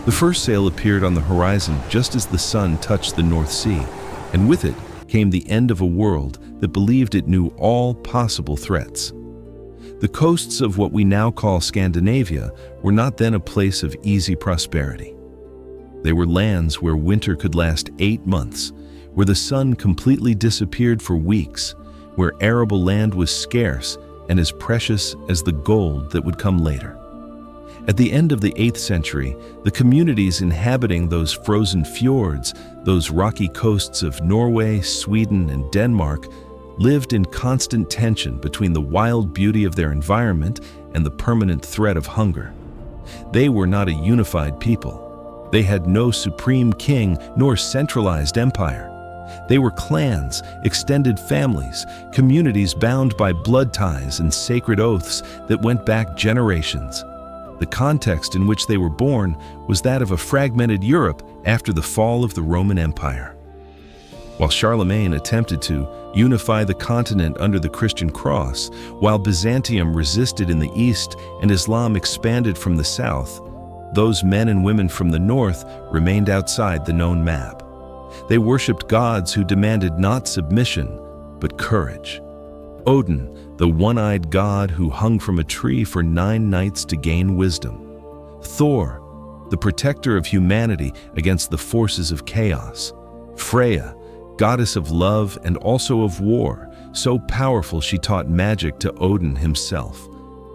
The first sail appeared on the horizon just as the sun touched the North Sea, and with it came the end of a world that believed it knew all possible threats. The coasts of what we now call Scandinavia were not then a place of easy prosperity. They were lands where winter could last 8 months, where the sun completely disappeared for weeks, where arable land was scarce and as precious as the gold that would come later. At the end of the 8th century, the communities inhabiting those frozen fjords, those rocky coasts of Norway, Sweden, and Denmark, lived in constant tension between the wild beauty of their environment and the permanent threat of hunger. They were not a unified people. They had no supreme king nor centralized empire. They were clans, extended families, communities bound by blood ties and sacred oaths that went back generations. The context in which they were born was that of a fragmented Europe after the fall of the Roman Empire. While Charlemagne attempted to unify the continent under the Christian cross, while Byzantium resisted in the east and Islam expanded from the south, those men and women from the north remained outside the known map. They worshipped gods who demanded not submission, but courage. Odin, the one-eyed god who hung from a tree for 9 nights to gain wisdom. Thor, the protector of humanity against the forces of chaos. Freya, goddess of love and also of war, so powerful she taught magic to Odin himself.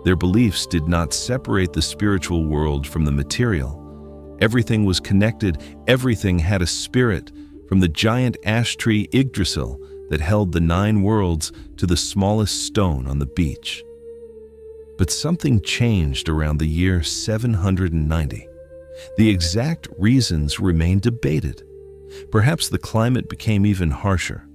Their beliefs did not separate the spiritual world from the material. Everything was connected, everything had a spirit, from the giant ash tree Yggdrasil that held the 9 worlds to the smallest stone on the beach. But something changed around the year 790. The exact reasons remain debated. Perhaps the climate became even harsher.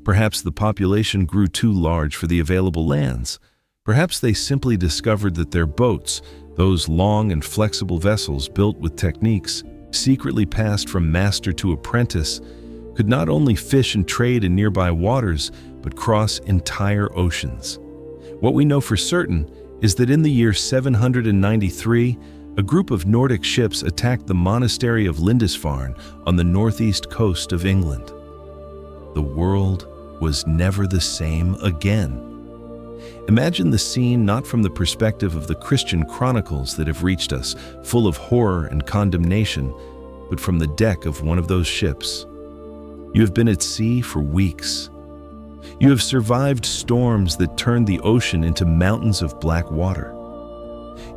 Perhaps the population grew too large for the available lands. Perhaps they simply discovered that their boats, those long and flexible vessels built with techniques secretly passed from master to apprentice, could not only fish and trade in nearby waters, but cross entire oceans. What we know for certain is that in the year 793, a group of Nordic ships attacked the monastery of Lindisfarne on the northeast coast of England. The world was never the same again. Imagine the scene not from the perspective of the Christian chronicles that have reached us, full of horror and condemnation, but from the deck of one of those ships. You have been at sea for weeks. You have survived storms that turned the ocean into mountains of black water.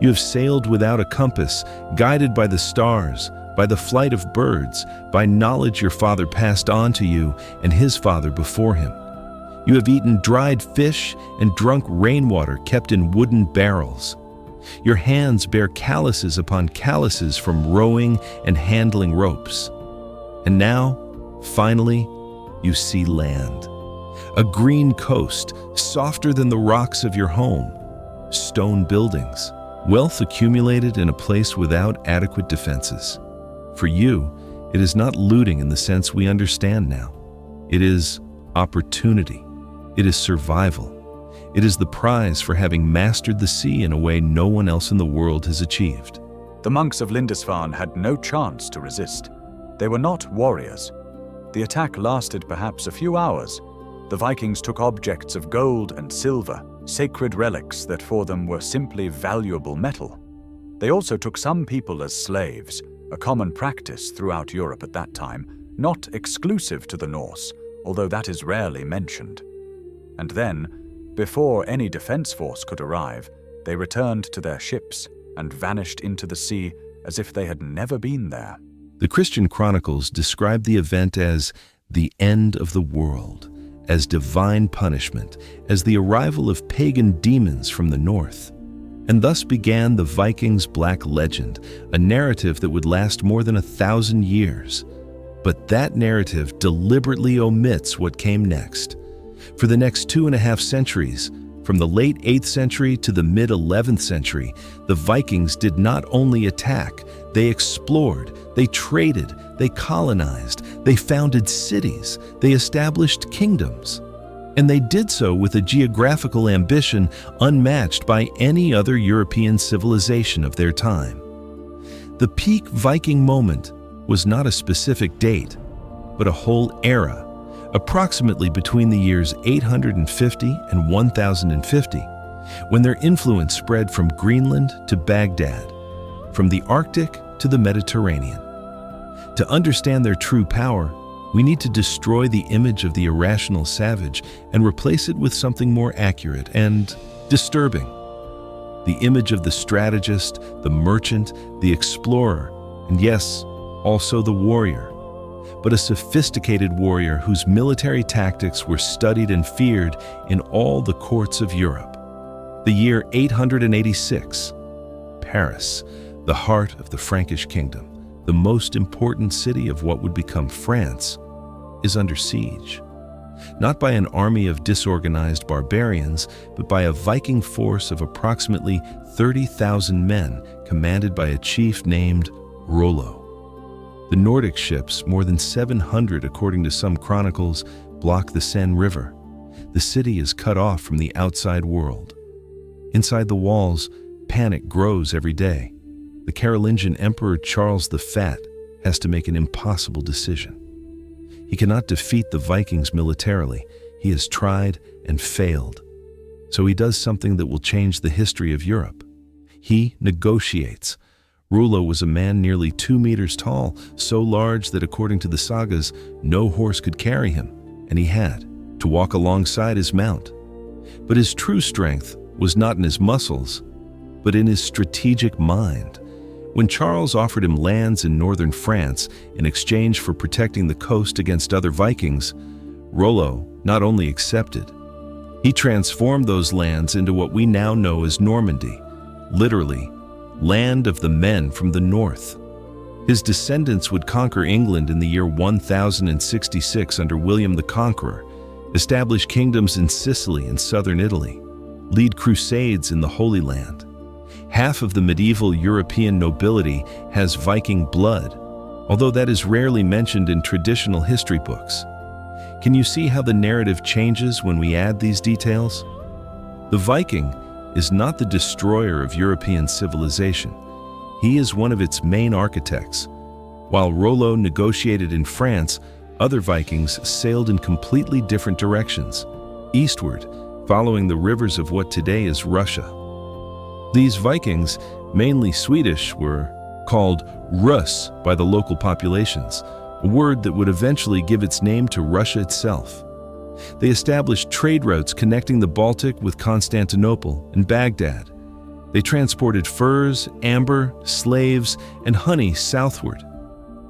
You have sailed without a compass, guided by the stars, by the flight of birds, by knowledge your father passed on to you and his father before him. You have eaten dried fish and drunk rainwater kept in wooden barrels. Your hands bear calluses upon calluses from rowing and handling ropes. And now, finally, you see land. A green coast, softer than the rocks of your home. Stone buildings. Wealth accumulated in a place without adequate defenses. For you, it is not looting in the sense we understand now. It is opportunity. It is survival. It is the prize for having mastered the sea in a way no one else in the world has achieved. The monks of Lindisfarne had no chance to resist. They were not warriors. The attack lasted perhaps a few hours. The Vikings took objects of gold and silver, sacred relics that for them were simply valuable metal. They also took some people as slaves, a common practice throughout Europe at that time, not exclusive to the Norse, although that is rarely mentioned. And then, before any defense force could arrive, they returned to their ships and vanished into the sea as if they had never been there. The Christian chronicles describe the event as the end of the world, as divine punishment, as the arrival of pagan demons from the north. And thus began the Vikings' black legend, a narrative that would last more than 1,000 years. But that narrative deliberately omits what came next. For the next 2.5 centuries, from the late 8th century to the mid-11th century, the Vikings did not only attack, they explored, they traded, they colonized, they founded cities, they established kingdoms. And they did so with a geographical ambition unmatched by any other European civilization of their time. The peak Viking moment was not a specific date, but a whole era, approximately between the years 850 and 1050, when their influence spread from Greenland to Baghdad, from the Arctic to the Mediterranean. To understand their true power, we need to destroy the image of the irrational savage and replace it with something more accurate and disturbing. The image of the strategist, the merchant, the explorer, and yes, also the warrior. But a sophisticated warrior whose military tactics were studied and feared in all the courts of Europe. The year 886. Paris, the heart of the Frankish kingdom, the most important city of what would become France, is under siege. Not by an army of disorganized barbarians, but by a Viking force of approximately 30,000 men commanded by a chief named Rollo. The Nordic ships, more than 700 according to some chronicles, block the Seine River. The city is cut off from the outside world. Inside the walls, panic grows every day. The Carolingian Emperor Charles the Fat has to make an impossible decision. He cannot defeat the Vikings militarily. He has tried and failed. So he does something that will change the history of Europe. He negotiates. Rollo was a man nearly 2 meters tall, so large that according to the sagas, no horse could carry him, and he had to walk alongside his mount. But his true strength was not in his muscles, but in his strategic mind. When Charles offered him lands in northern France in exchange for protecting the coast against other Vikings, Rollo not only accepted, he transformed those lands into what we now know as Normandy, literally, land of the men from the north. His descendants would conquer England in the year 1066 under William the Conqueror, establish kingdoms in Sicily and southern Italy, lead crusades in the Holy Land. Half of the medieval European nobility has Viking blood, although that is rarely mentioned in traditional history books. Can you see how the narrative changes when we add these details? The Viking is not the destroyer of European civilization. He is one of its main architects. While Rollo negotiated in France, other Vikings sailed in completely different directions, eastward, following the rivers of what today is Russia. These Vikings, mainly Swedish, were called Russ by the local populations, a word that would eventually give its name to Russia itself. They established trade routes connecting the Baltic with Constantinople and Baghdad. They transported furs, amber, slaves, and honey southward.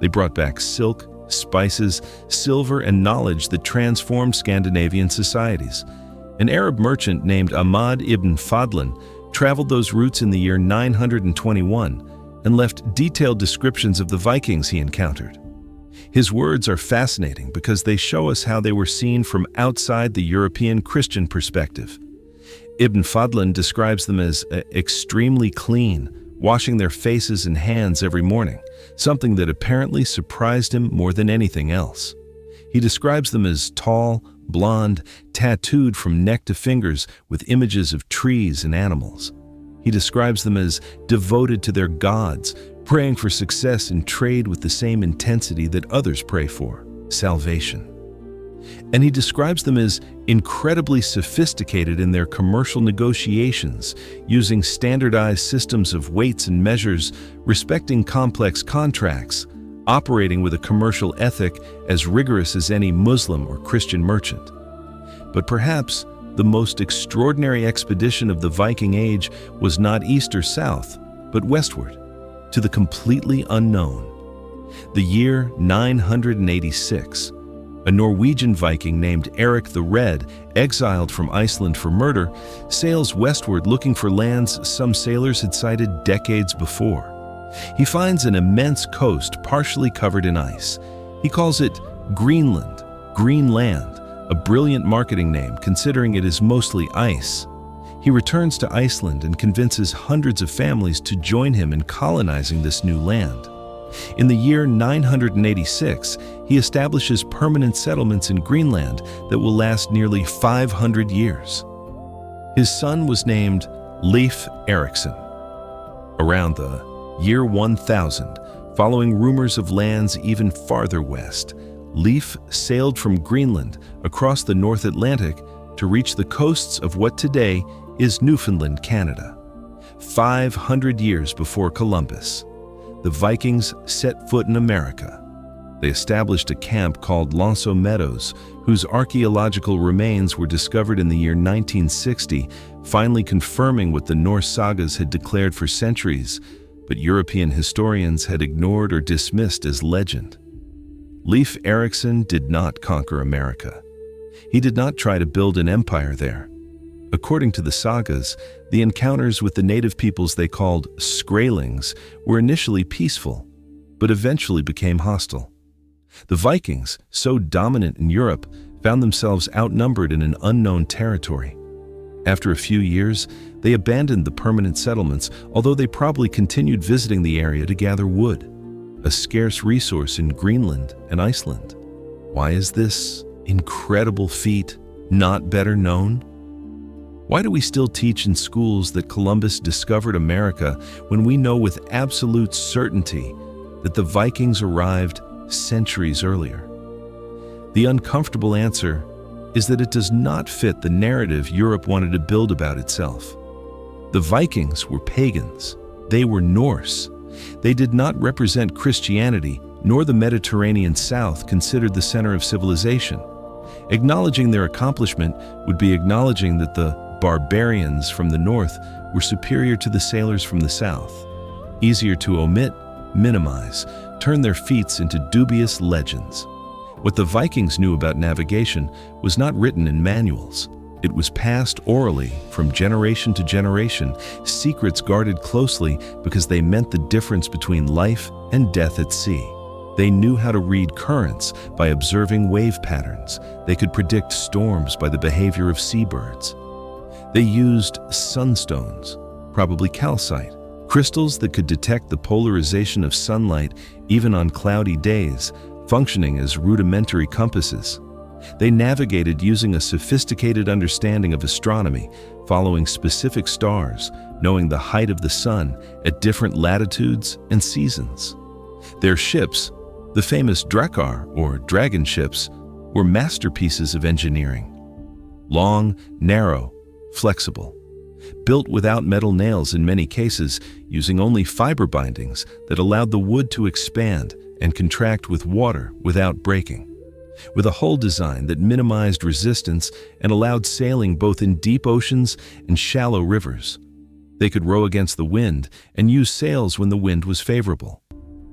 They brought back silk, spices, silver, and knowledge that transformed Scandinavian societies. An Arab merchant named Ahmad ibn Fadlan traveled those routes in the year 921 and left detailed descriptions of the Vikings he encountered. His words are fascinating because they show us how they were seen from outside the European Christian perspective. Ibn Fadlan describes them as extremely clean, washing their faces and hands every morning, something that apparently surprised him more than anything else. He describes them as tall, blonde, tattooed from neck to fingers with images of trees and animals. He describes them as devoted to their gods, praying for success in trade with the same intensity that others pray for, salvation. And he describes them as incredibly sophisticated in their commercial negotiations, using standardized systems of weights and measures, respecting complex contracts, operating with a commercial ethic as rigorous as any Muslim or Christian merchant. But perhaps the most extraordinary expedition of the Viking Age was not east or south, but westward, to the completely unknown. The year 986. A Norwegian Viking named Eric the Red, exiled from Iceland for murder, sails westward looking for lands some sailors had sighted decades before. He finds an immense coast partially covered in ice. He calls it Greenland, Green Land, a brilliant marketing name considering it is mostly ice. He returns to Iceland and convinces hundreds of families to join him in colonizing this new land. In the year 986, he establishes permanent settlements in Greenland that will last nearly 500 years. His son was named Leif Erikson. Around the Year 1000, following rumors of lands even farther west, Leif sailed from Greenland across the North Atlantic to reach the coasts of what today is Newfoundland, Canada. 500 years before Columbus, the Vikings set foot in America. They established a camp called L'Anse aux Meadows, whose archaeological remains were discovered in the year 1960, finally confirming what the Norse sagas had declared for centuries, but European historians had ignored or dismissed as legend. Leif Erikson did not conquer America. He did not try to build an empire there. According to the sagas, the encounters with the native peoples they called Skraelings were initially peaceful, but eventually became hostile. The Vikings, so dominant in Europe, found themselves outnumbered in an unknown territory. After a few years, they abandoned the permanent settlements, although they probably continued visiting the area to gather wood, a scarce resource in Greenland and Iceland. Why is this incredible feat not better known? Why do we still teach in schools that Columbus discovered America when we know with absolute certainty that the Vikings arrived centuries earlier? The uncomfortable answer is that it does not fit the narrative Europe wanted to build about itself. The Vikings were pagans. They were Norse. They did not represent Christianity, nor the Mediterranean South, considered the center of civilization. Acknowledging their accomplishment would be acknowledging that the barbarians from the north were superior to the sailors from the south. Easier to omit, minimize, turn their feats into dubious legends. What the Vikings knew about navigation was not written in manuals. It was passed orally from generation to generation, secrets guarded closely because they meant the difference between life and death at sea. They knew how to read currents by observing wave patterns. They could predict storms by the behavior of seabirds. They used sunstones, probably calcite, crystals that could detect the polarization of sunlight even on cloudy days, functioning as rudimentary compasses. They navigated using a sophisticated understanding of astronomy, following specific stars, knowing the height of the sun at different latitudes and seasons. Their ships, the famous Drakkar or dragon ships, were masterpieces of engineering. Long, narrow, flexible. Built without metal nails in many cases, using only fiber bindings that allowed the wood to expand and contract with water without breaking. With a hull design that minimized resistance and allowed sailing both in deep oceans and shallow rivers. They could row against the wind and use sails when the wind was favorable.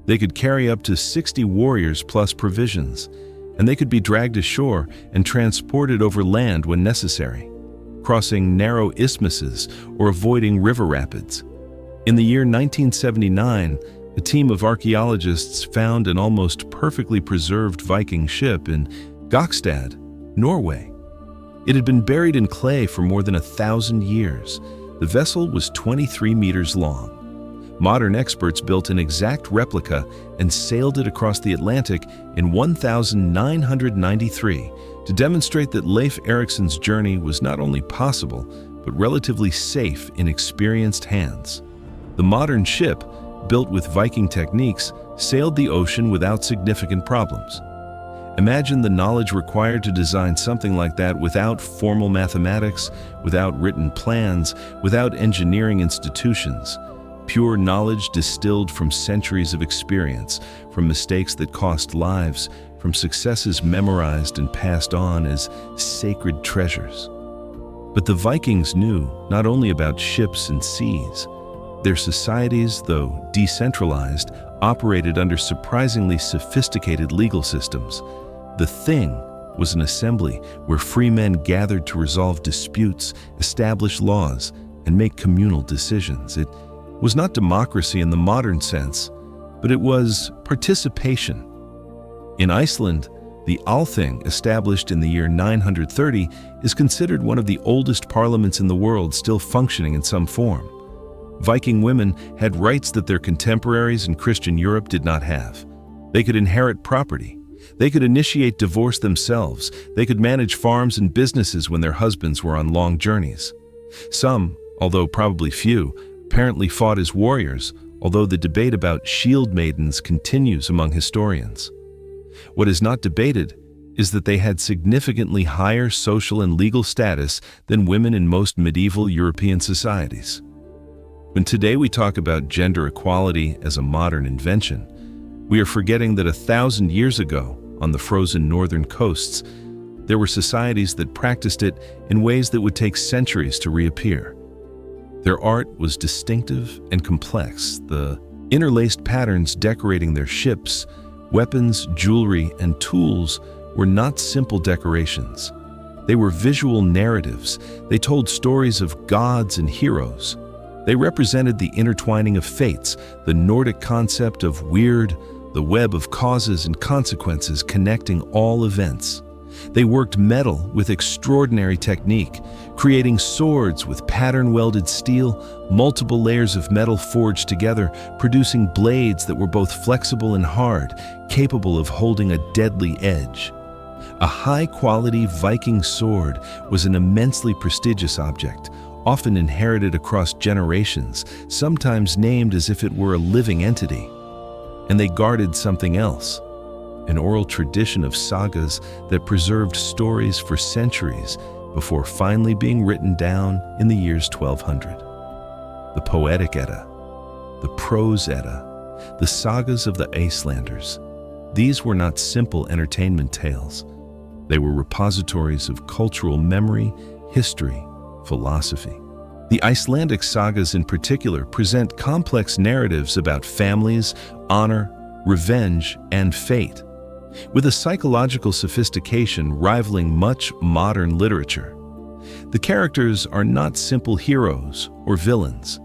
They could carry up to 60 warriors plus provisions, and they could be dragged ashore and transported over land when necessary, crossing narrow isthmuses or avoiding river rapids. In the year 1979, a team of archaeologists found an almost perfectly preserved Viking ship in Gokstad, Norway. It had been buried in clay for more than 1,000 years. The vessel was 23 meters long. Modern experts built an exact replica and sailed it across the Atlantic in 1993 to demonstrate that Leif Erikson's journey was not only possible, but relatively safe in experienced hands. The modern ship, built with Viking techniques, sailed the ocean without significant problems. Imagine the knowledge required to design something like that without formal mathematics, without written plans, without engineering institutions. Pure knowledge distilled from centuries of experience, from mistakes that cost lives, from successes memorized and passed on as sacred treasures. But the Vikings knew not only about ships and seas. Their societies, though decentralized, operated under surprisingly sophisticated legal systems. The Thing was an assembly where free men gathered to resolve disputes, establish laws, and make communal decisions. It was not democracy in the modern sense, but it was participation. In Iceland, the Althing, established in the year 930, is considered one of the oldest parliaments in the world still functioning in some form. Viking women had rights that their contemporaries in Christian Europe did not have. They could inherit property. They could initiate divorce themselves. They could manage farms and businesses when their husbands were on long journeys. Some, although probably few, apparently fought as warriors, although the debate about shield maidens continues among historians. What is not debated is that they had significantly higher social and legal status than women in most medieval European societies. When today we talk about gender equality as a modern invention, we are forgetting that 1,000 years ago, on the frozen northern coasts, there were societies that practiced it in ways that would take centuries to reappear. Their art was distinctive and complex, the interlaced patterns decorating their ships, weapons, jewelry, and tools were not simple decorations. They were visual narratives. They told stories of gods and heroes. They represented the intertwining of fates, the Nordic concept of weird, the web of causes and consequences connecting all events. They worked metal with extraordinary technique, creating swords with pattern-welded steel, multiple layers of metal forged together, producing blades that were both flexible and hard, capable of holding a deadly edge. A high-quality Viking sword was an immensely prestigious object, often inherited across generations, sometimes named as if it were a living entity. And they guarded something else, an oral tradition of sagas that preserved stories for centuries before finally being written down in the years 1200. The Poetic Edda, the Prose Edda, the sagas of the Icelanders. These were not simple entertainment tales. They were repositories of cultural memory, history, philosophy. The Icelandic sagas in particular present complex narratives about families, honor, revenge, and fate, with a psychological sophistication rivaling much modern literature. The characters are not simple heroes or villains.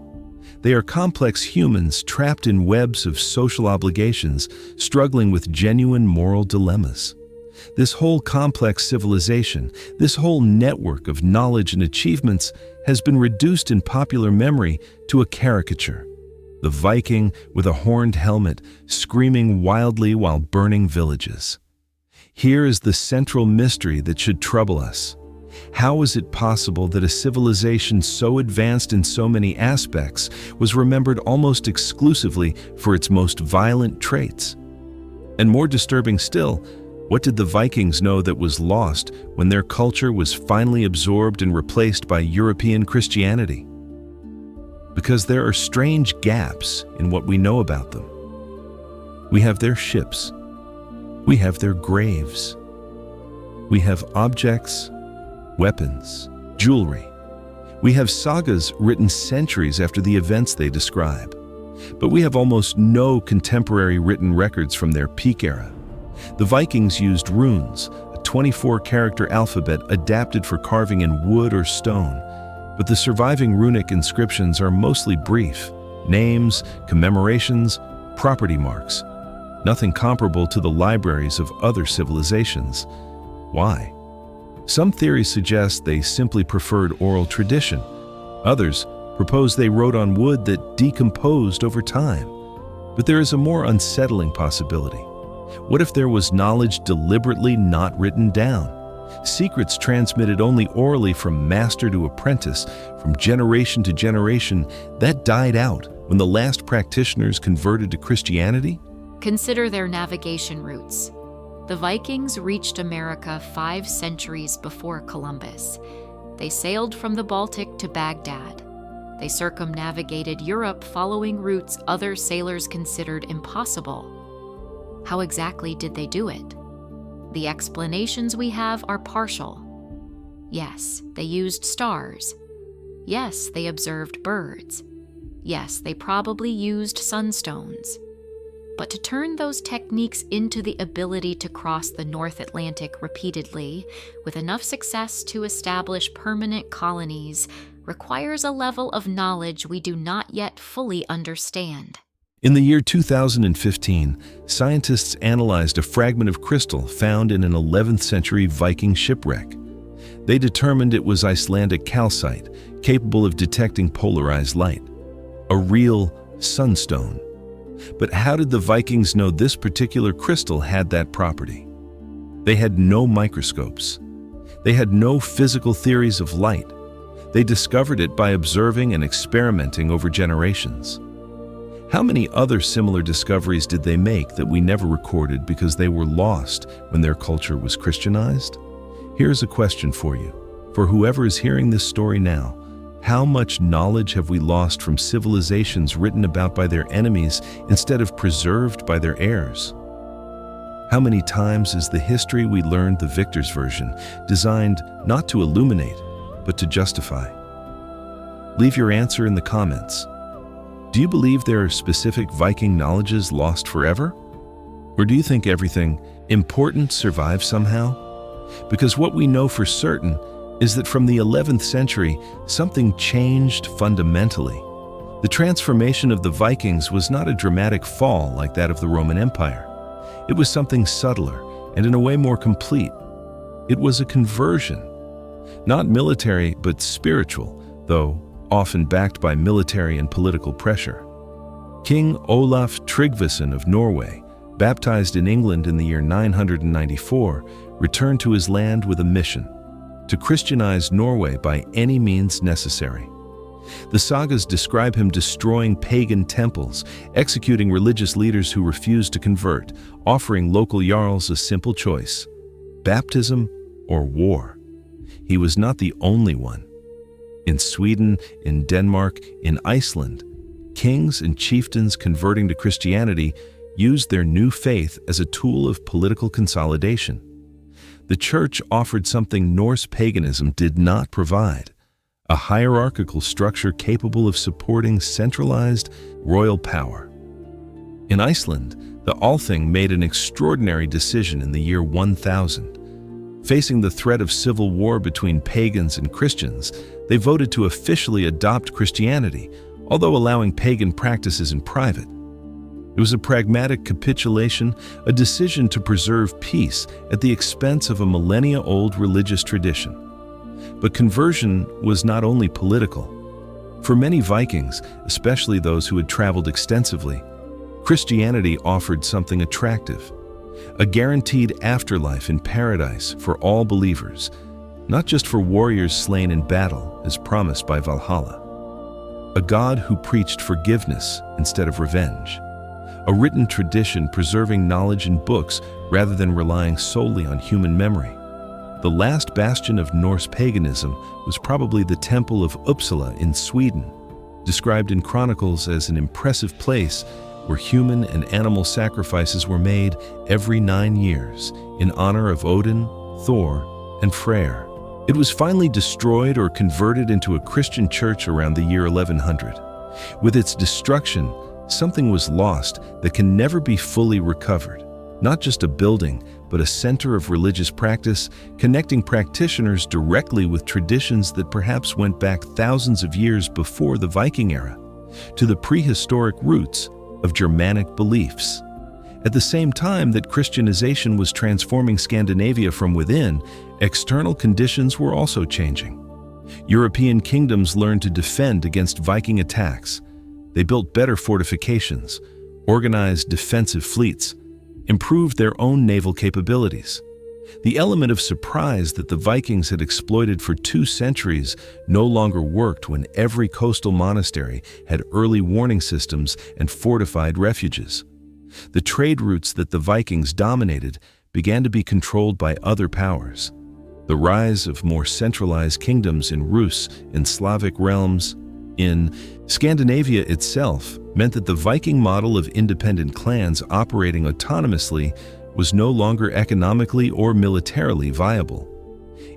They are complex humans trapped in webs of social obligations, struggling with genuine moral dilemmas. This whole complex civilization, this whole network of knowledge and achievements has been reduced in popular memory to a caricature. The Viking with a horned helmet, screaming wildly while burning villages. Here is the central mystery that should trouble us. How is it possible that a civilization so advanced in so many aspects was remembered almost exclusively for its most violent traits? And more disturbing still, what did the Vikings know that was lost when their culture was finally absorbed and replaced by European Christianity? Because there are strange gaps in what we know about them. We have their ships. We have their graves. We have objects, weapons, jewelry. We have sagas written centuries after the events they describe. But we have almost no contemporary written records from their peak era. The Vikings used runes, a 24-character alphabet adapted for carving in wood or stone, but the surviving runic inscriptions are mostly brief: names, commemorations, property marks. Nothing comparable to the libraries of other civilizations. Why? Some theories suggest they simply preferred oral tradition. Others propose they wrote on wood that decomposed over time. But there is a more unsettling possibility. What if there was knowledge deliberately not written down? Secrets transmitted only orally from master to apprentice, from generation to generation, that died out when the last practitioners converted to Christianity? Consider their navigation routes. The Vikings reached America 5 centuries before Columbus. They sailed from the Baltic to Baghdad. They circumnavigated Europe following routes other sailors considered impossible. How exactly did they do it? The explanations we have are partial. Yes, they used stars. Yes, they observed birds. Yes, they probably used sunstones. But to turn those techniques into the ability to cross the North Atlantic repeatedly, with enough success to establish permanent colonies, requires a level of knowledge we do not yet fully understand. In the year 2015, scientists analyzed a fragment of crystal found in an 11th century Viking shipwreck. They determined it was Icelandic calcite, capable of detecting polarized light, a real sunstone. But how did the Vikings know this particular crystal had that property? They had no microscopes. They had no physical theories of light. They discovered it by observing and experimenting over generations. How many other similar discoveries did they make that we never recorded because they were lost when their culture was Christianized? Here's a question for you. For whoever is hearing this story now, how much knowledge have we lost from civilizations written about by their enemies instead of preserved by their heirs? How many times is the history we learned the victor's version, designed not to illuminate, but to justify? Leave your answer in the comments. Do you believe there are specific Viking knowledges lost forever? Or do you think everything important survives somehow? Because what we know for certain is that from the 11th century, something changed fundamentally. The transformation of the Vikings was not a dramatic fall like that of the Roman Empire. It was something subtler and in a way more complete. It was a conversion, not military but spiritual, though often backed by military and political pressure. King Olaf Tryggvason of Norway, baptized in England in the year 994, returned to his land with a mission: to Christianize Norway by any means necessary. The sagas describe him destroying pagan temples, executing religious leaders who refused to convert, offering local jarls a simple choice: baptism or war. He was not the only one. In Sweden, in Denmark, in Iceland, kings and chieftains converting to Christianity used their new faith as a tool of political consolidation. The church offered something Norse paganism did not provide: a hierarchical structure capable of supporting centralized royal power. In Iceland, the Althing made an extraordinary decision in the year 1000. Facing the threat of civil war between pagans and Christians, they voted to officially adopt Christianity, although allowing pagan practices in private. It was a pragmatic capitulation, a decision to preserve peace at the expense of a millennia-old religious tradition. But conversion was not only political. For many Vikings, especially those who had traveled extensively, Christianity offered something attractive: a guaranteed afterlife in paradise for all believers, not just for warriors slain in battle as promised by Valhalla. A God who preached forgiveness instead of revenge. A written tradition preserving knowledge in books rather than relying solely on human memory. The last bastion of Norse paganism was probably the Temple of Uppsala in Sweden, described in chronicles as an impressive place where human and animal sacrifices were made every 9 years in honor of Odin, Thor, and Freyr. It was finally destroyed or converted into a Christian church around the year 1100. With its destruction, something was lost that can never be fully recovered. Not just a building, but a center of religious practice, connecting practitioners directly with traditions that perhaps went back thousands of years before the Viking era, to the prehistoric roots of Germanic beliefs. At the same time that Christianization was transforming Scandinavia from within, external conditions were also changing. European kingdoms learned to defend against Viking attacks. They built better fortifications, organized defensive fleets, improved their own naval capabilities. The element of surprise that the Vikings had exploited for 2 centuries no longer worked when every coastal monastery had early warning systems and fortified refuges. The trade routes that the Vikings dominated began to be controlled by other powers. The rise of more centralized kingdoms in Rus and Slavic realms in Scandinavia itself meant that the Viking model of independent clans operating autonomously was no longer economically or militarily viable.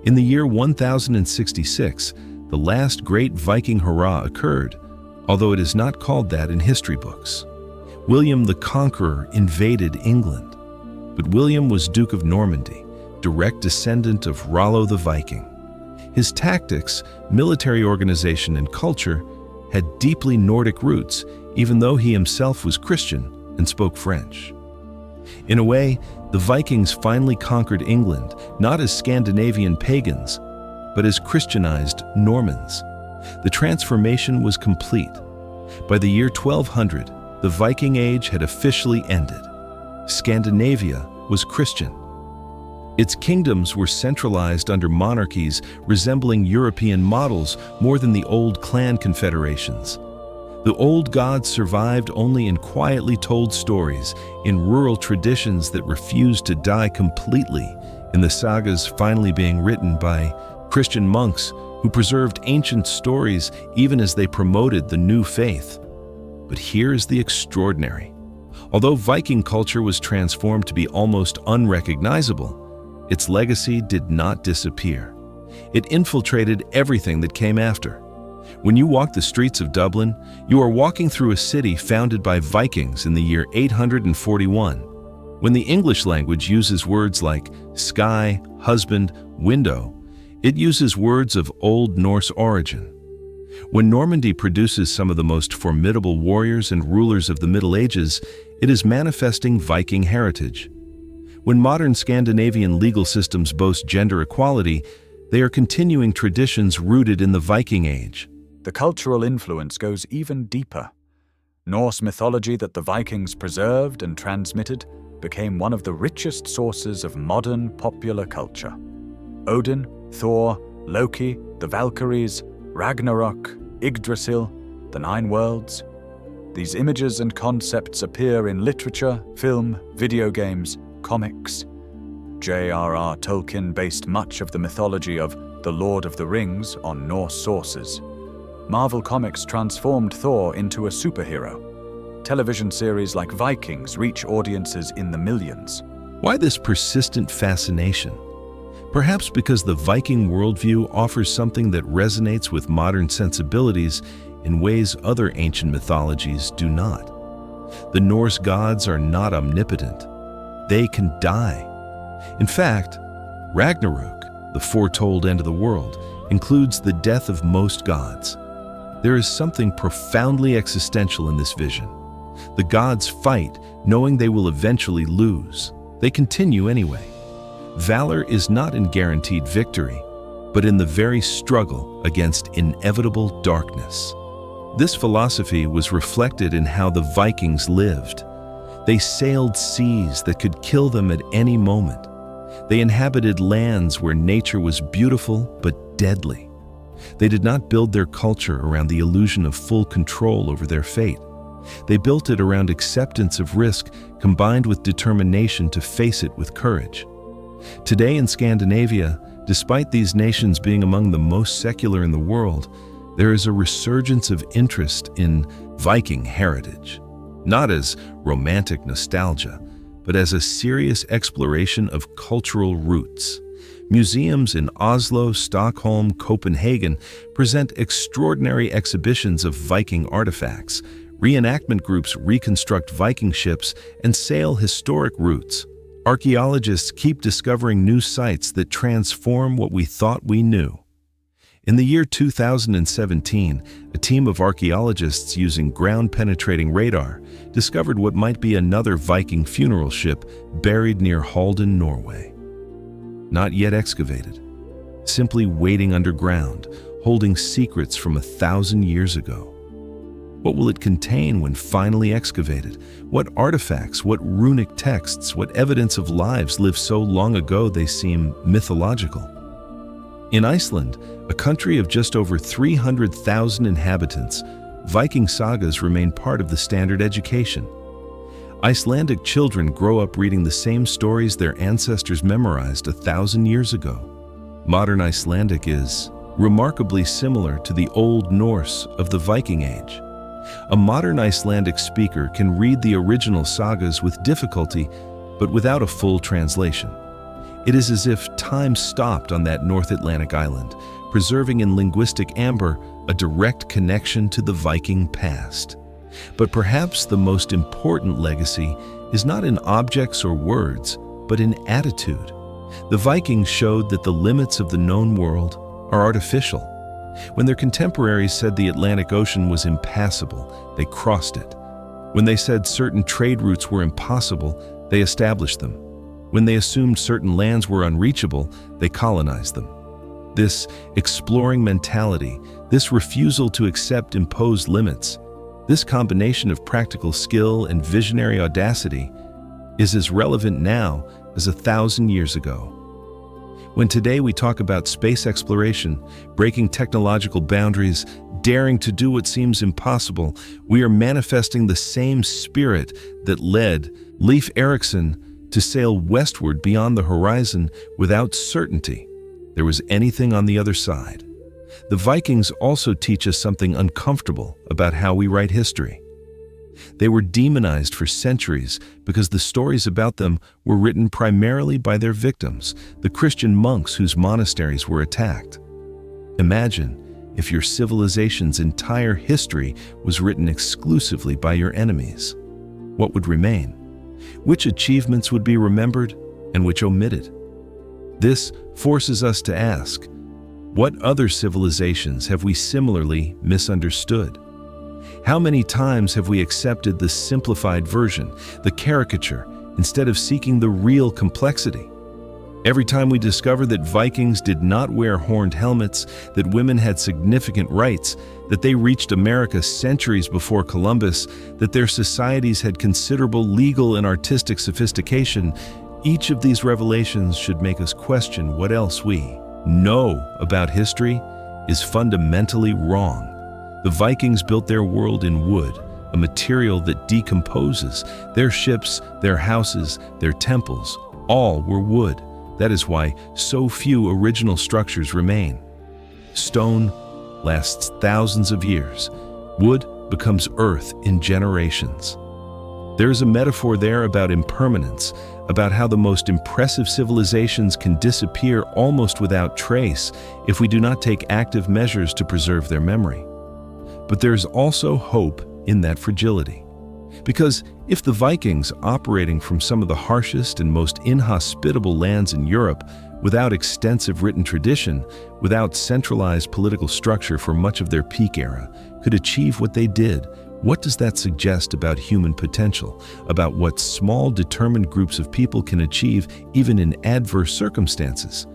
In the year 1066, the last great Viking hurrah occurred, although it is not called that in history books. William the Conqueror invaded England, but William was Duke of Normandy, direct descendant of Rollo the Viking. His tactics, military organization, and culture had deeply Nordic roots, even though he himself was Christian and spoke French. In a way, the Vikings finally conquered England, not as Scandinavian pagans, but as Christianized Normans. The transformation was complete. By the year 1200, the Viking Age had officially ended. Scandinavia was Christian. Its kingdoms were centralized under monarchies resembling European models more than the old clan confederations. The old gods survived only in quietly told stories, in rural traditions that refused to die completely, in the sagas finally being written by Christian monks who preserved ancient stories even as they promoted the new faith. But here is the extraordinary. Although Viking culture was transformed to be almost unrecognizable, its legacy did not disappear. It infiltrated everything that came after. When you walk the streets of Dublin, you are walking through a city founded by Vikings in the year 841. When the English language uses words like sky, husband, window, it uses words of Old Norse origin. When Normandy produces some of the most formidable warriors and rulers of the Middle Ages, it is manifesting Viking heritage. When modern Scandinavian legal systems boast gender equality, they are continuing traditions rooted in the Viking Age. The cultural influence goes even deeper. Norse mythology that the Vikings preserved and transmitted became one of the richest sources of modern popular culture. Odin, Thor, Loki, the Valkyries, Ragnarok, Yggdrasil, the Nine Worlds. These images and concepts appear in literature, film, video games, comics. J.R.R. Tolkien based much of the mythology of The Lord of the Rings on Norse sources. Marvel Comics transformed Thor into a superhero. Television series like Vikings reach audiences in the millions. Why this persistent fascination? Perhaps because the Viking worldview offers something that resonates with modern sensibilities in ways other ancient mythologies do not. The Norse gods are not omnipotent. They can die. In fact, Ragnarok, the foretold end of the world, includes the death of most gods. There is something profoundly existential in this vision. The gods fight, knowing they will eventually lose. They continue anyway. Valor is not in guaranteed victory, but in the very struggle against inevitable darkness. This philosophy was reflected in how the Vikings lived. They sailed seas that could kill them at any moment. They inhabited lands where nature was beautiful but deadly. They did not build their culture around the illusion of full control over their fate. They built it around acceptance of risk combined with determination to face it with courage. Today in Scandinavia, despite these nations being among the most secular in the world, there is a resurgence of interest in Viking heritage, not as romantic nostalgia, but as a serious exploration of cultural roots. Museums in Oslo, Stockholm, Copenhagen present extraordinary exhibitions of Viking artifacts. Reenactment groups reconstruct Viking ships and sail historic routes. Archaeologists keep discovering new sites that transform what we thought we knew. In the year 2017, a team of archaeologists using ground-penetrating radar discovered what might be another Viking funeral ship buried near Halden, Norway. Not yet excavated, simply waiting underground, holding secrets from 1,000 years ago. What will it contain when finally excavated? What artifacts, what runic texts, what evidence of lives lived so long ago they seem mythological? In Iceland, a country of just over 300,000 inhabitants, Viking sagas remain part of the standard education. Icelandic children grow up reading the same stories their ancestors memorized 1,000 years ago. Modern Icelandic is remarkably similar to the Old Norse of the Viking Age. A modern Icelandic speaker can read the original sagas with difficulty, but without a full translation. It is as if time stopped on that North Atlantic island, preserving in linguistic amber a direct connection to the Viking past. But perhaps the most important legacy is not in objects or words, but in attitude. The Vikings showed that the limits of the known world are artificial. When their contemporaries said the Atlantic Ocean was impassable, they crossed it. When they said certain trade routes were impossible, they established them. When they assumed certain lands were unreachable, they colonized them. This exploring mentality, this refusal to accept imposed limits, this combination of practical skill and visionary audacity is as relevant now as 1,000 years ago. When today we talk about space exploration, breaking technological boundaries, daring to do what seems impossible, we are manifesting the same spirit that led Leif Erikson to sail westward beyond the horizon without certainty there was anything on the other side. The Vikings also teach us something uncomfortable about how we write history. They were demonized for centuries because the stories about them were written primarily by their victims, the Christian monks whose monasteries were attacked. Imagine if your civilization's entire history was written exclusively by your enemies. What would remain? Which achievements would be remembered and which omitted? This forces us to ask, what other civilizations have we similarly misunderstood? How many times have we accepted the simplified version, the caricature, instead of seeking the real complexity? Every time we discover that Vikings did not wear horned helmets, that women had significant rights, that they reached America centuries before Columbus, that their societies had considerable legal and artistic sophistication, each of these revelations should make us question what else we know about history is fundamentally wrong. The Vikings built their world in wood, a material that decomposes. Their ships, their houses, their temples, all were wood. That is why so few original structures remain. Stone lasts thousands of years. Wood becomes earth in generations. There is a metaphor there about impermanence, about how the most impressive civilizations can disappear almost without trace if we do not take active measures to preserve their memory. But there is also hope in that fragility. Because if the Vikings, operating from some of the harshest and most inhospitable lands in Europe, without extensive written tradition, without centralized political structure for much of their peak era, could achieve what they did, what does that suggest about human potential, about what small, determined groups of people can achieve even in adverse circumstances?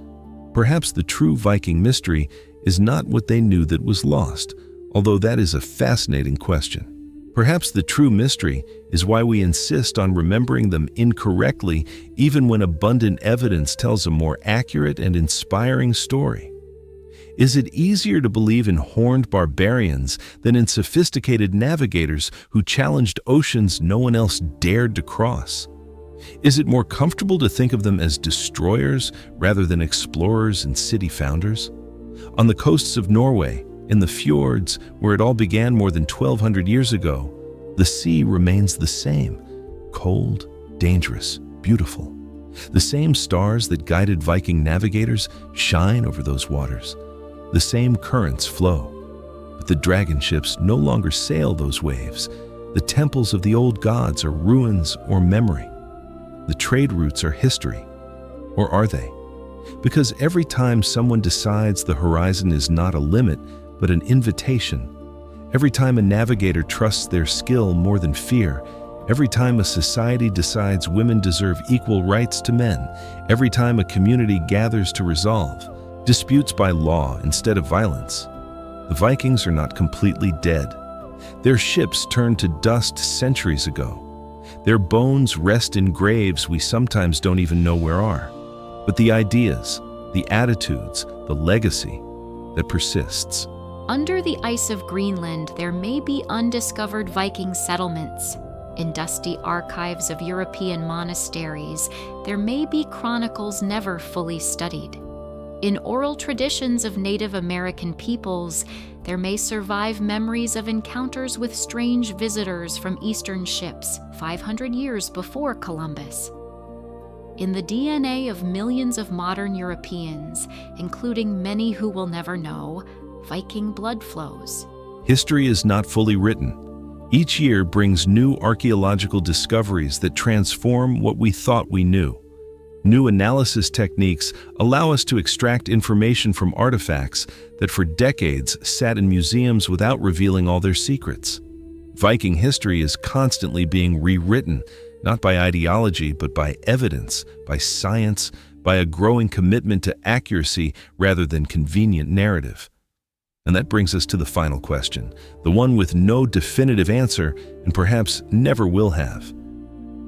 Perhaps the true Viking mystery is not what they knew that was lost, although that is a fascinating question. Perhaps the true mystery is why we insist on remembering them incorrectly even when abundant evidence tells a more accurate and inspiring story. Is it easier to believe in horned barbarians than in sophisticated navigators who challenged oceans no one else dared to cross? Is it more comfortable to think of them as destroyers rather than explorers and city founders? On the coasts of Norway, in the fjords where it all began more than 1,200 years ago, the sea remains the same, cold, dangerous, beautiful. The same stars that guided Viking navigators shine over those waters. The same currents flow, but the dragon ships no longer sail those waves. The temples of the old gods are ruins or memory. The trade routes are history, or are they? Because every time someone decides the horizon is not a limit, but an invitation, every time a navigator trusts their skill more than fear, every time a society decides women deserve equal rights to men, every time a community gathers to resolve disputes by law instead of violence, the Vikings are not completely dead. Their ships turned to dust centuries ago. Their bones rest in graves we sometimes don't even know where are. But the ideas, the attitudes, the legacy that persists. Under the ice of Greenland, there may be undiscovered Viking settlements. In dusty archives of European monasteries, there may be chronicles never fully studied. In oral traditions of Native American peoples, there may survive memories of encounters with strange visitors from Eastern ships 500 years before Columbus. In the DNA of millions of modern Europeans, including many who will never know, Viking blood flows. History is not fully written. Each year brings new archaeological discoveries that transform what we thought we knew. New analysis techniques allow us to extract information from artifacts that for decades sat in museums without revealing all their secrets. Viking history is constantly being rewritten, not by ideology, but by evidence, by science, by a growing commitment to accuracy rather than convenient narrative. And that brings us to the final question, the one with no definitive answer and perhaps never will have.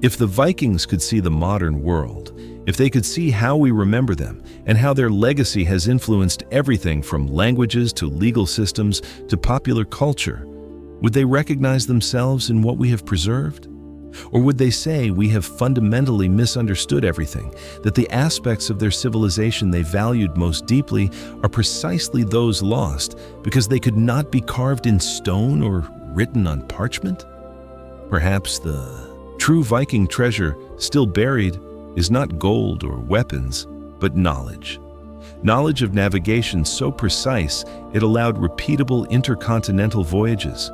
If the Vikings could see the modern world, If they could see how we remember them and how their legacy has influenced everything from languages to legal systems to popular culture, would they recognize themselves in what we have preserved? Or would they say we have fundamentally misunderstood everything, that the aspects of their civilization they valued most deeply are precisely those lost because they could not be carved in stone or written on parchment? Perhaps the true Viking treasure still buried is not gold or weapons, but knowledge. Knowledge of navigation so precise it allowed repeatable intercontinental voyages.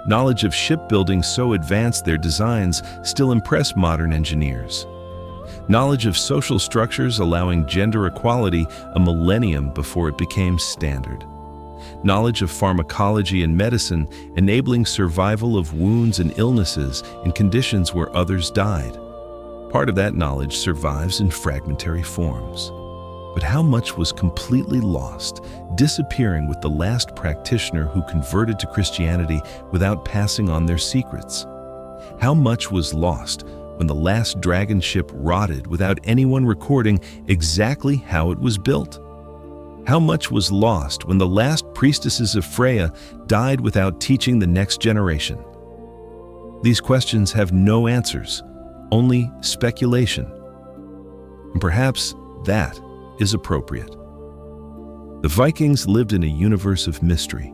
Knowledge of shipbuilding so advanced their designs still impress modern engineers. Knowledge of social structures allowing gender equality a millennium before it became standard. Knowledge of pharmacology and medicine enabling survival of wounds and illnesses in conditions where others died. Part of that knowledge survives in fragmentary forms. But how much was completely lost, disappearing with the last practitioner who converted to Christianity without passing on their secrets? How much was lost when the last dragon ship rotted without anyone recording exactly how it was built? How much was lost when the last priestesses of Freya died without teaching the next generation? These questions have no answers, only speculation. And perhaps that is appropriate. The Vikings lived in a universe of mystery,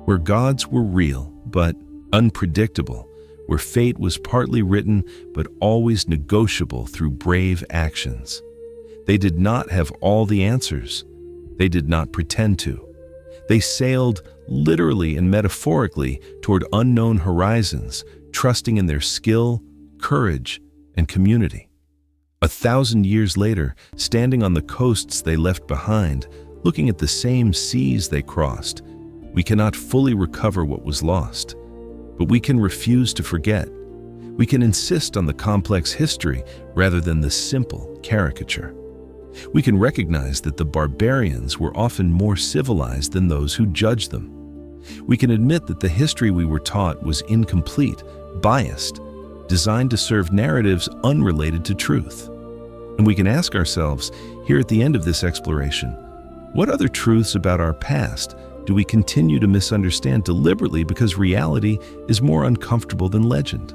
where gods were real but unpredictable, where fate was partly written but always negotiable through brave actions. They did not have all the answers. They did not pretend to. They sailed literally and metaphorically toward unknown horizons, trusting in their skill, courage, and community. 1,000 years later, standing on the coasts they left behind, looking at the same seas they crossed, we cannot fully recover what was lost, but we can refuse to forget. We can insist on the complex history rather than the simple caricature. We can recognize that the barbarians were often more civilized than those who judged them. We can admit that the history we were taught was incomplete, biased, designed to serve narratives unrelated to truth. And we can ask ourselves, here at the end of this exploration, what other truths about our past do we continue to misunderstand deliberately because reality is more uncomfortable than legend?